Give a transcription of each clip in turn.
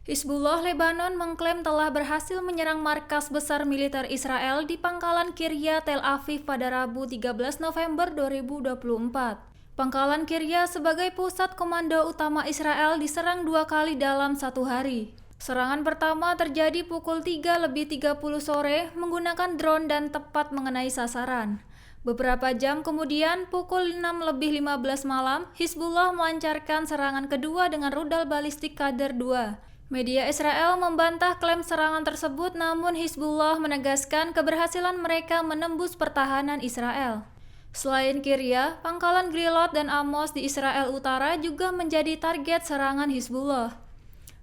Hizbullah Lebanon mengklaim telah berhasil menyerang markas besar militer Israel di Pangkalan Kirya, Tel Aviv pada Rabu 13 November 2024. Pangkalan Kirya sebagai pusat komando utama Israel diserang 2 kali dalam 1 hari. Serangan pertama terjadi pukul 3:30 sore menggunakan drone dan tepat mengenai sasaran. Beberapa jam kemudian, pukul 6:15 malam, Hizbullah melancarkan serangan kedua dengan rudal balistik Qader-2. Media Israel membantah klaim serangan tersebut, namun Hizbullah menegaskan keberhasilan mereka menembus pertahanan Israel. Selain Kirya, Pangkalan Gilot dan Amos di Israel Utara juga menjadi target serangan Hizbullah.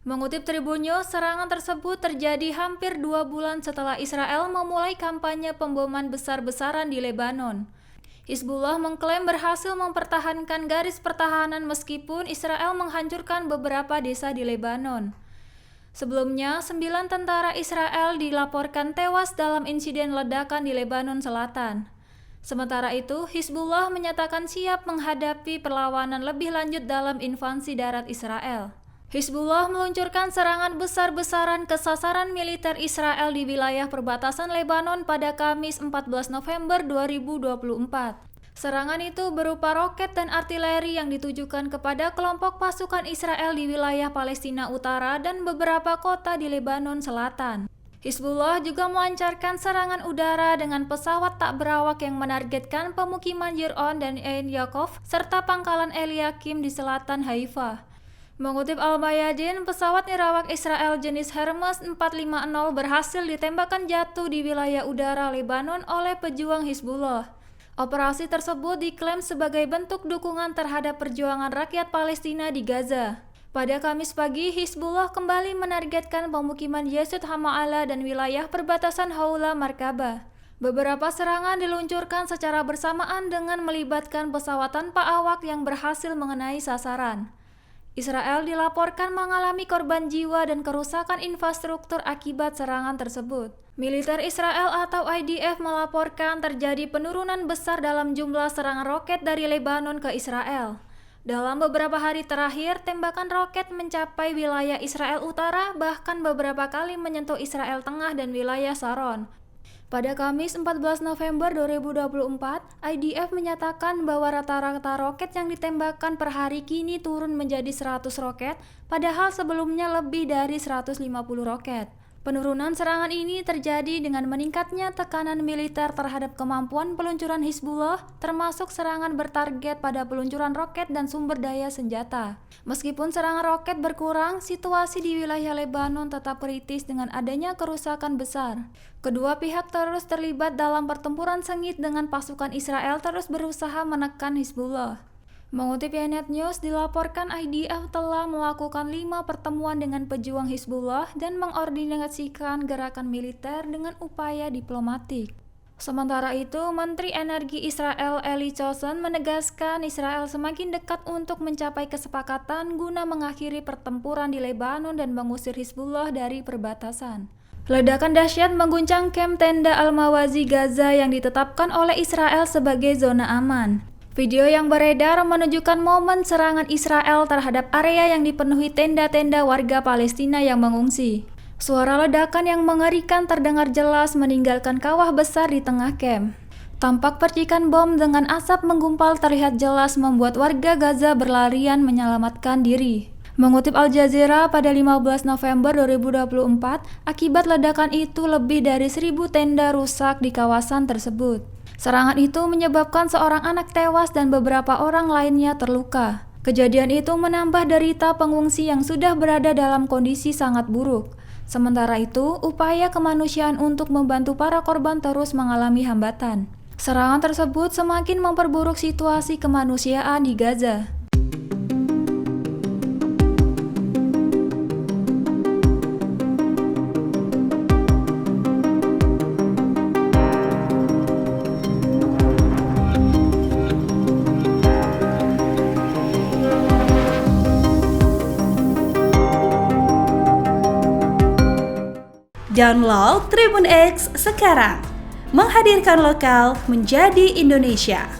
Mengutip Tribun News, serangan tersebut terjadi hampir 2 bulan setelah Israel memulai kampanye pemboman besar-besaran di Lebanon. Hizbullah mengklaim berhasil mempertahankan garis pertahanan meskipun Israel menghancurkan beberapa desa di Lebanon. Sebelumnya, 9 tentara Israel dilaporkan tewas dalam insiden ledakan di Lebanon Selatan. Sementara itu, Hizbullah menyatakan siap menghadapi perlawanan lebih lanjut dalam invasi darat Israel. Hizbullah meluncurkan serangan besar-besaran ke sasaran militer Israel di wilayah perbatasan Lebanon pada Kamis 14 November 2024. Serangan itu berupa roket dan artileri yang ditujukan kepada kelompok pasukan Israel di wilayah Palestina Utara dan beberapa kota di Lebanon Selatan. Hizbullah juga melancarkan serangan udara dengan pesawat tak berawak yang menargetkan pemukiman Yiron dan Ein Yaakov serta Pangkalan Eliakim di selatan Haifa. Mengutip Al-Mayadin, pesawat nirawak Israel jenis Hermes 450 berhasil ditembakkan jatuh di wilayah udara Lebanon oleh pejuang Hizbullah. Operasi tersebut diklaim sebagai bentuk dukungan terhadap perjuangan rakyat Palestina di Gaza. Pada Kamis pagi, Hizbullah kembali menargetkan pemukiman Yesud Hama'ala dan wilayah perbatasan Haula Markabah. Beberapa serangan diluncurkan secara bersamaan dengan melibatkan pesawat tanpa awak yang berhasil mengenai sasaran. Israel dilaporkan mengalami korban jiwa dan kerusakan infrastruktur akibat serangan tersebut. Militer Israel atau IDF melaporkan terjadi penurunan besar dalam jumlah serangan roket dari Lebanon ke Israel. Dalam beberapa hari terakhir, tembakan roket mencapai wilayah Israel Utara, bahkan beberapa kali menyentuh Israel Tengah dan wilayah Sharon. Pada Kamis 14 November 2024, IDF menyatakan bahwa rata-rata roket yang ditembakkan per hari kini turun menjadi 100 roket, padahal sebelumnya lebih dari 150 roket. Penurunan serangan ini terjadi dengan meningkatnya tekanan militer terhadap kemampuan peluncuran Hizbullah, termasuk serangan bertarget pada peluncuran roket dan sumber daya senjata. Meskipun serangan roket berkurang, situasi di wilayah Lebanon tetap kritis dengan adanya kerusakan besar. Kedua pihak terus terlibat dalam pertempuran sengit dengan pasukan Israel terus berusaha menekan Hizbullah. Mengutip Ynet News, dilaporkan IDF telah melakukan 5 pertemuan dengan pejuang Hizbullah dan mengordinasikan gerakan militer dengan upaya diplomatik. Sementara itu, Menteri Energi Israel Eli Choson menegaskan Israel semakin dekat untuk mencapai kesepakatan guna mengakhiri pertempuran di Lebanon dan mengusir Hizbullah dari perbatasan. Ledakan dahsyat mengguncang kamp tenda Al-Mawazi Gaza yang ditetapkan oleh Israel sebagai zona aman. Video yang beredar menunjukkan momen serangan Israel terhadap area yang dipenuhi tenda-tenda warga Palestina yang mengungsi. Suara ledakan yang mengerikan terdengar jelas meninggalkan kawah besar di tengah kamp. Tampak percikan bom dengan asap menggumpal terlihat jelas membuat warga Gaza berlarian menyelamatkan diri. Mengutip Al Jazeera pada 15 November 2024, akibat ledakan itu lebih dari 1.000 tenda rusak di kawasan tersebut. Serangan itu menyebabkan seorang anak tewas dan beberapa orang lainnya terluka. Kejadian itu menambah derita pengungsi yang sudah berada dalam kondisi sangat buruk. Sementara itu, upaya kemanusiaan untuk membantu para korban terus mengalami hambatan. Serangan tersebut semakin memperburuk situasi kemanusiaan di Gaza. Download Tribun X sekarang, menghadirkan lokal menjadi Indonesia.